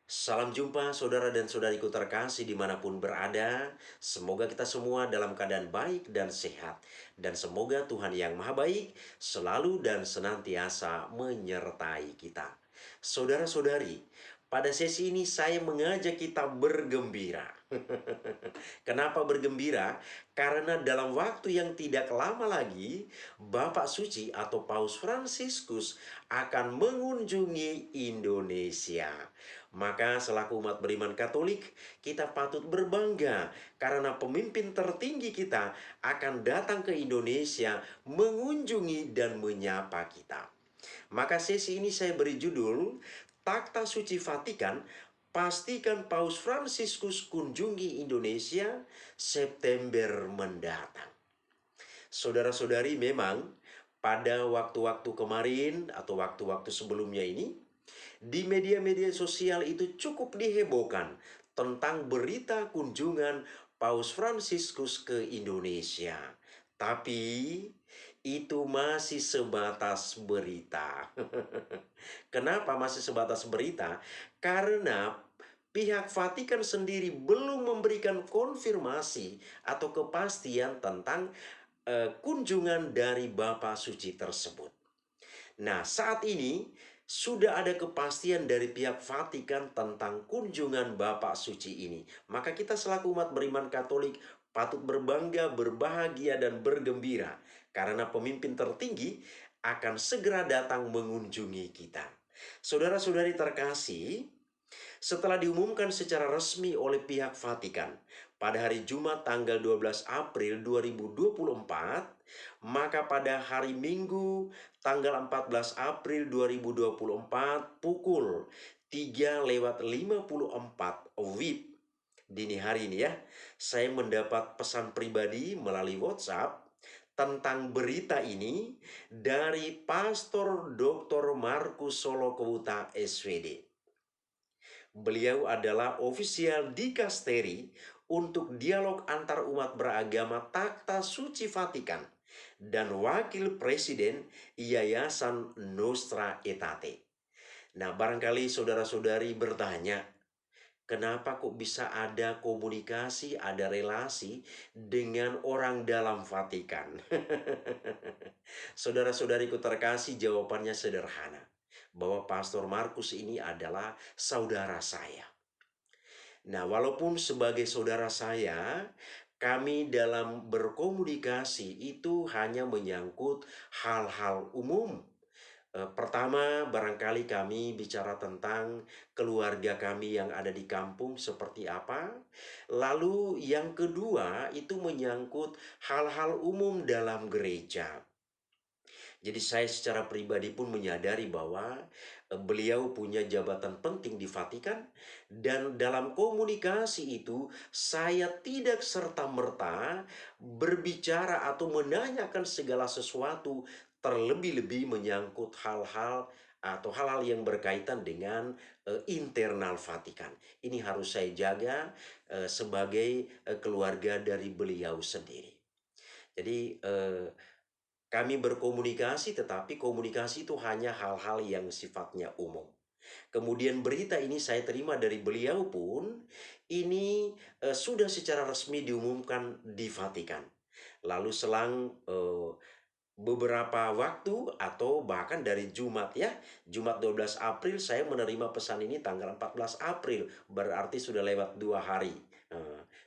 Salam jumpa saudara dan saudariku terkasih dimanapun berada. Semoga kita semua dalam keadaan baik dan sehat. Dan semoga Tuhan yang Maha Baik selalu dan senantiasa menyertai kita. Saudara-saudari, pada sesi ini saya mengajak kita bergembira. Kenapa bergembira? Karena dalam waktu yang tidak lama lagi, Bapak Suci atau Paus Fransiskus akan mengunjungi Indonesia. Maka selaku umat beriman Katolik, kita patut berbangga karena pemimpin tertinggi kita akan datang ke Indonesia mengunjungi dan menyapa kita. Maka sesi ini saya beri judul Takhta Suci Vatikan, pastikan Paus Fransiskus kunjungi Indonesia September mendatang. Saudara-saudari, memang pada waktu-waktu kemarin atau waktu-waktu sebelumnya ini, di media-media sosial itu cukup dihebohkan tentang berita kunjungan Paus Fransiskus ke Indonesia. Tapi itu masih sebatas berita. Kenapa masih sebatas berita? Karena pihak Vatikan sendiri belum memberikan konfirmasi atau kepastian tentang kunjungan dari Bapa Suci tersebut. Nah, saat ini sudah ada kepastian dari pihak Vatikan tentang kunjungan Bapak Suci ini. Maka kita selaku umat beriman Katolik patut berbangga, berbahagia, dan bergembira karena pemimpin tertinggi akan segera datang mengunjungi kita. Saudara-saudari terkasih, setelah diumumkan secara resmi oleh pihak Vatikan pada hari Jumat tanggal 12 April 2024, maka pada hari Minggu tanggal 14 April 2024 pukul 3:54 WIB dini hari ini ya, saya mendapat pesan pribadi melalui WhatsApp tentang berita ini dari Pastor Dr. Markus Solokowuta SVD. Beliau adalah ofisial dikasteri untuk dialog antar umat beragama Takhta Suci Vatikan dan wakil presiden Yayasan Nostra Aetate. Nah, barangkali saudara-saudari bertanya, kenapa kok bisa ada komunikasi, ada relasi dengan orang dalam Vatikan? Saudara-saudariku terkasih, jawabannya sederhana. Bahwa Pastor Markus ini adalah saudara saya. Nah, walaupun sebagai saudara saya, kami dalam berkomunikasi itu hanya menyangkut hal-hal umum. Pertama, barangkali kami bicara tentang keluarga kami yang ada di kampung seperti apa. Lalu yang kedua itu menyangkut hal-hal umum dalam gereja. Jadi saya secara pribadi pun menyadari bahwa beliau punya jabatan penting di Vatikan, dan dalam komunikasi itu saya tidak serta-merta berbicara atau menanyakan segala sesuatu, terlebih-lebih menyangkut hal-hal atau hal-hal yang berkaitan dengan internal Vatikan. Ini harus saya jaga sebagai keluarga dari beliau sendiri. Jadi kami berkomunikasi, tetapi komunikasi itu hanya hal-hal yang sifatnya umum. Kemudian berita ini saya terima dari beliau pun, ini sudah secara resmi diumumkan di Vatikan. Lalu selang beberapa waktu atau bahkan dari Jumat ya, Jumat 12 April saya menerima pesan ini tanggal 14 April, berarti sudah lewat 2 hari.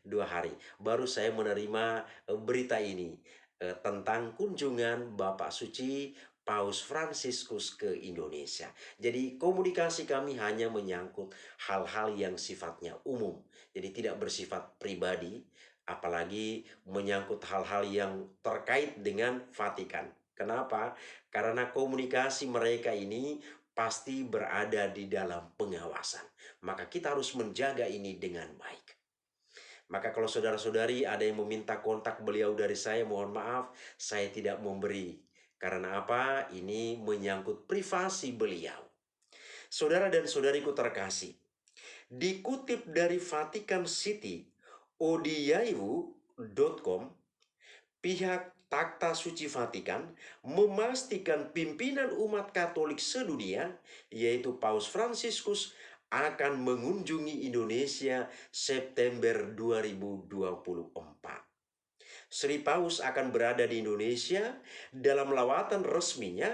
2 hari baru saya menerima berita ini tentang kunjungan Bapak Suci Paus Fransiskus ke Indonesia. Jadi komunikasi kami hanya menyangkut hal-hal yang sifatnya umum, jadi tidak bersifat pribadi, apalagi menyangkut hal-hal yang terkait dengan Vatikan. Kenapa? Karena komunikasi mereka ini pasti berada di dalam pengawasan. Maka kita harus menjaga ini dengan baik. Maka kalau saudara-saudari ada yang meminta kontak beliau dari saya, mohon maaf, saya tidak memberi. Karena apa? Ini menyangkut privasi beliau. Saudara dan saudariku terkasih, dikutip dari Vatican City, odiaiwu.com, pihak Takhta Suci Vatikan memastikan pimpinan umat Katolik sedunia, yaitu Paus Fransiskus, akan mengunjungi Indonesia September 2024. Sri Paus akan berada di Indonesia dalam lawatan resminya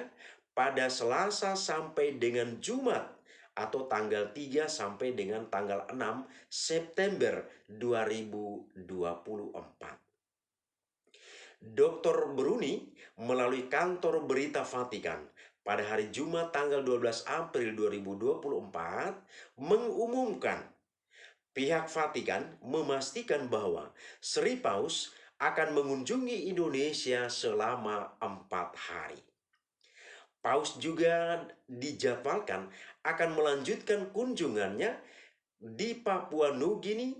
pada Selasa sampai dengan Jumat atau tanggal 3 sampai dengan tanggal 6 September 2024. Dr. Bruni melalui kantor berita Vatikan pada hari Jumat tanggal 12 April 2024 mengumumkan pihak Vatikan memastikan bahwa Sri Paus akan mengunjungi Indonesia selama 4 hari. Paus juga dijadwalkan akan melanjutkan kunjungannya di Papua Nugini,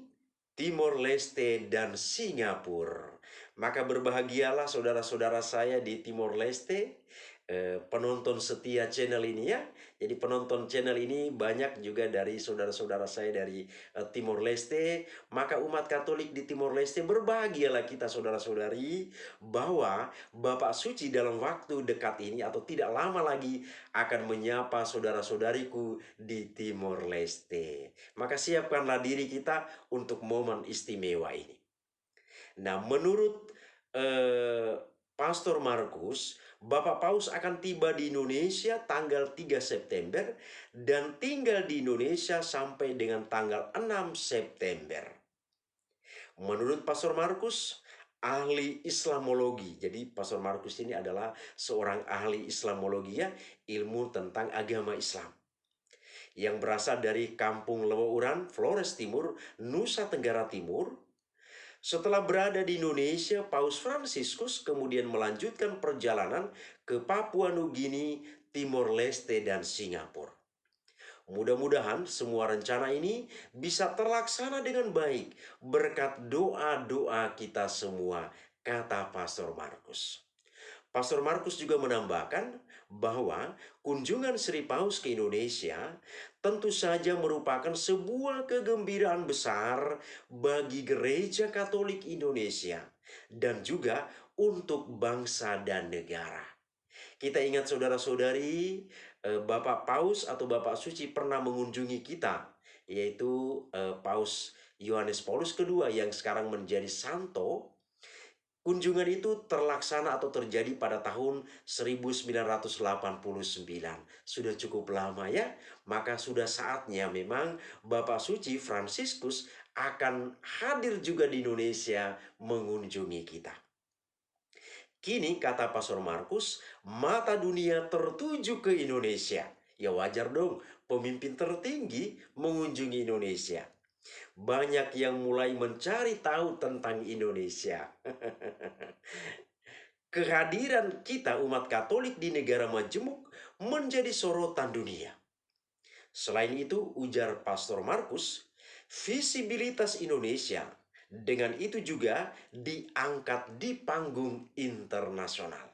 Timor Leste, dan Singapura. Maka berbahagialah saudara-saudara saya di Timor Leste, penonton setia channel ini ya. Jadi penonton channel ini banyak juga dari saudara-saudara saya dari Timor Leste. Maka umat Katolik di Timor Leste berbahagialah kita saudara-saudari bahwa Bapak Suci dalam waktu dekat ini atau tidak lama lagi akan menyapa saudara-saudariku di Timor Leste. Maka siapkanlah diri kita untuk momen istimewa ini. Nah, menurut Pastor Markus, Bapak Paus akan tiba di Indonesia tanggal 3 September dan tinggal di Indonesia sampai dengan tanggal 6 September. Menurut Pastor Markus, ahli Islamologi. Jadi Pastor Markus ini adalah seorang ahli Islamologi ya, ilmu tentang agama Islam, yang berasal dari Kampung Leweuran, Flores Timur, Nusa Tenggara Timur. Setelah berada di Indonesia, Paus Fransiskus kemudian melanjutkan perjalanan ke Papua Nugini, Timor Leste, dan Singapura. Mudah-mudahan semua rencana ini bisa terlaksana dengan baik berkat doa-doa kita semua, kata Pastor Markus. Pastor Markus juga menambahkan bahwa kunjungan Sri Paus ke Indonesia tentu saja merupakan sebuah kegembiraan besar bagi Gereja Katolik Indonesia dan juga untuk bangsa dan negara. Kita ingat saudara-saudari, Bapak Paus atau Bapak Suci pernah mengunjungi kita, yaitu Paus Yohanes Paulus II yang sekarang menjadi santo. Kunjungan itu terlaksana atau terjadi pada tahun 1989. Sudah cukup lama ya, maka sudah saatnya memang Bapak Suci Fransiskus akan hadir juga di Indonesia mengunjungi kita. Kini kata Pastor Markus, mata dunia tertuju ke Indonesia. Ya wajar dong, pemimpin tertinggi mengunjungi Indonesia. Banyak yang mulai mencari tahu tentang Indonesia. Kehadiran kita umat Katolik di negara majemuk menjadi sorotan dunia. Selain itu, ujar Pastor Markus, visibilitas Indonesia dengan itu juga diangkat di panggung internasional.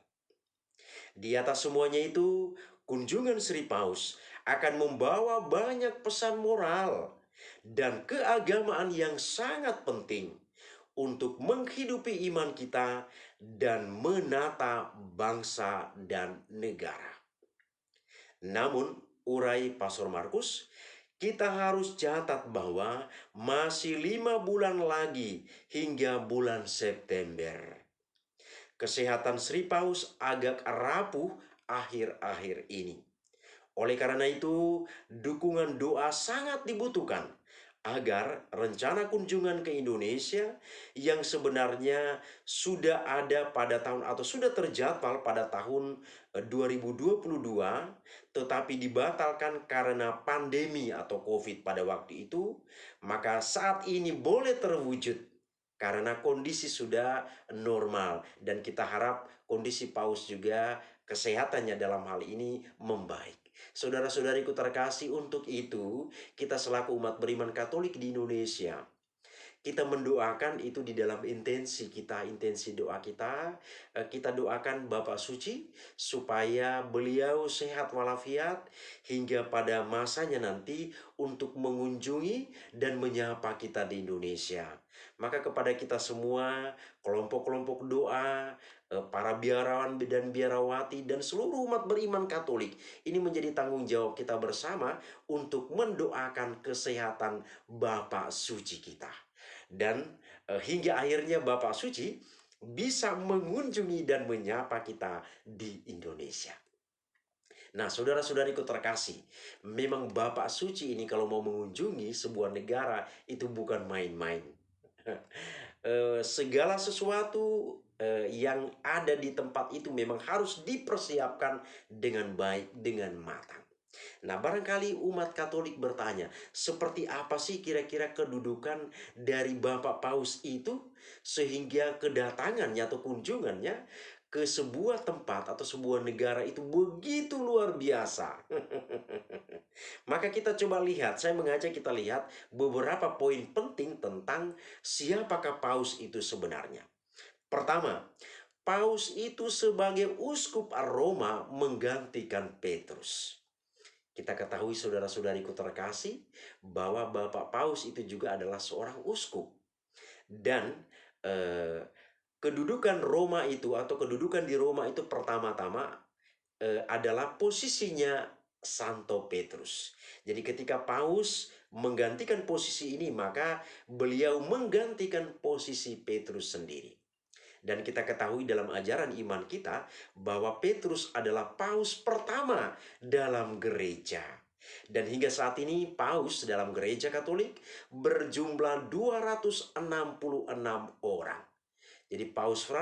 Di atas semuanya itu, kunjungan Sri Paus akan membawa banyak pesan moral dan keagamaan yang sangat penting untuk menghidupi iman kita dan menata bangsa dan negara. Namun, urai Pastor Markus, kita harus catat bahwa masih 5 bulan lagi hingga bulan September. Kesehatan Sri Paus agak rapuh akhir-akhir ini. Oleh karena itu, dukungan doa sangat dibutuhkan agar rencana kunjungan ke Indonesia yang sebenarnya sudah ada pada tahun atau sudah terjadwal pada tahun 2022 tetapi dibatalkan karena pandemi atau COVID pada waktu itu, maka saat ini boleh terwujud karena kondisi sudah normal dan kita harap kondisi Paus juga kesehatannya dalam hal ini membaik. Saudara-saudariku terkasih, untuk itu kita selaku umat beriman Katolik di Indonesia, kita mendoakan itu di dalam intensi kita, intensi doa kita. Kita doakan Bapak Suci supaya beliau sehat walafiat hingga pada masanya nanti untuk mengunjungi dan menyapa kita di Indonesia. Maka kepada kita semua, kelompok-kelompok doa, para biarawan dan biarawati dan seluruh umat beriman Katolik, ini menjadi tanggung jawab kita bersama untuk mendoakan kesehatan Bapak Suci kita. Dan hingga akhirnya Bapak Suci bisa mengunjungi dan menyapa kita di Indonesia. Nah, saudara-saudariku terkasih, memang Bapak Suci ini kalau mau mengunjungi sebuah negara itu bukan main-main. Segala sesuatu yang ada di tempat itu memang harus dipersiapkan dengan baik, dengan matang. Nah, barangkali umat Katolik bertanya, seperti apa sih kira-kira kedudukan dari Bapak Paus itu sehingga kedatangannya atau kunjungannya ke sebuah tempat atau sebuah negara itu begitu luar biasa. Maka kita coba lihat, saya mengajak kita lihat beberapa poin penting tentang siapakah Paus itu sebenarnya. Pertama, Paus itu sebagai uskup Roma menggantikan Petrus. Kita ketahui saudara-saudariku terkasih bahwa Bapak Paus itu juga adalah seorang uskup. Dan kedudukan Roma itu atau kedudukan di Roma itu pertama-tama adalah posisinya Santo Petrus. Jadi ketika Paus menggantikan posisi ini, maka beliau menggantikan posisi Petrus sendiri. Dan kita ketahui dalam ajaran iman kita bahwa Petrus adalah paus pertama dalam gereja. Dan hingga saat ini paus dalam gereja Katolik berjumlah 266 orang. Jadi Paus